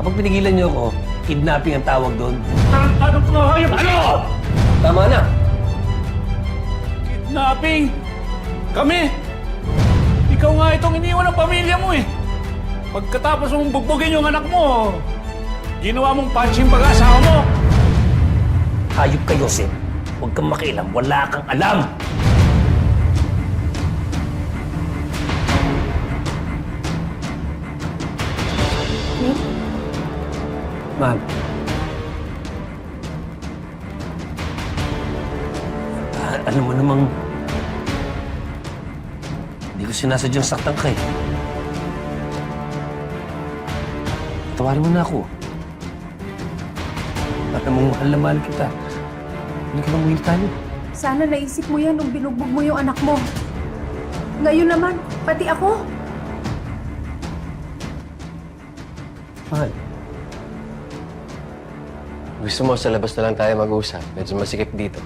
Kapag pinigilan niyo ako, kidnapping ang tawag doon. Anong hayop? Ano? Tama na! Kidnapping? Kami? Ikaw nga itong iniwan ng pamilya mo eh. Pagkatapos mong bugbugin yung anak mo, ginawa mong punching pag-asawa mo. Hayop ka, Yosef. Huwag kang makialam. Wala kang alam! Nick? Mahal. Alam mo namang... Hindi ko sinasadyang saktan ka eh. Tawarin mo na ako. Alam mo, mahal na mahal kita. Hindi ka nang tayo. Sana naisip mo yan nung binugbog mo yung anak mo. Ngayon naman, pati ako. Mahal. Gusto mo sa labas na lang tayo mag-usap. Medyo masikip dito.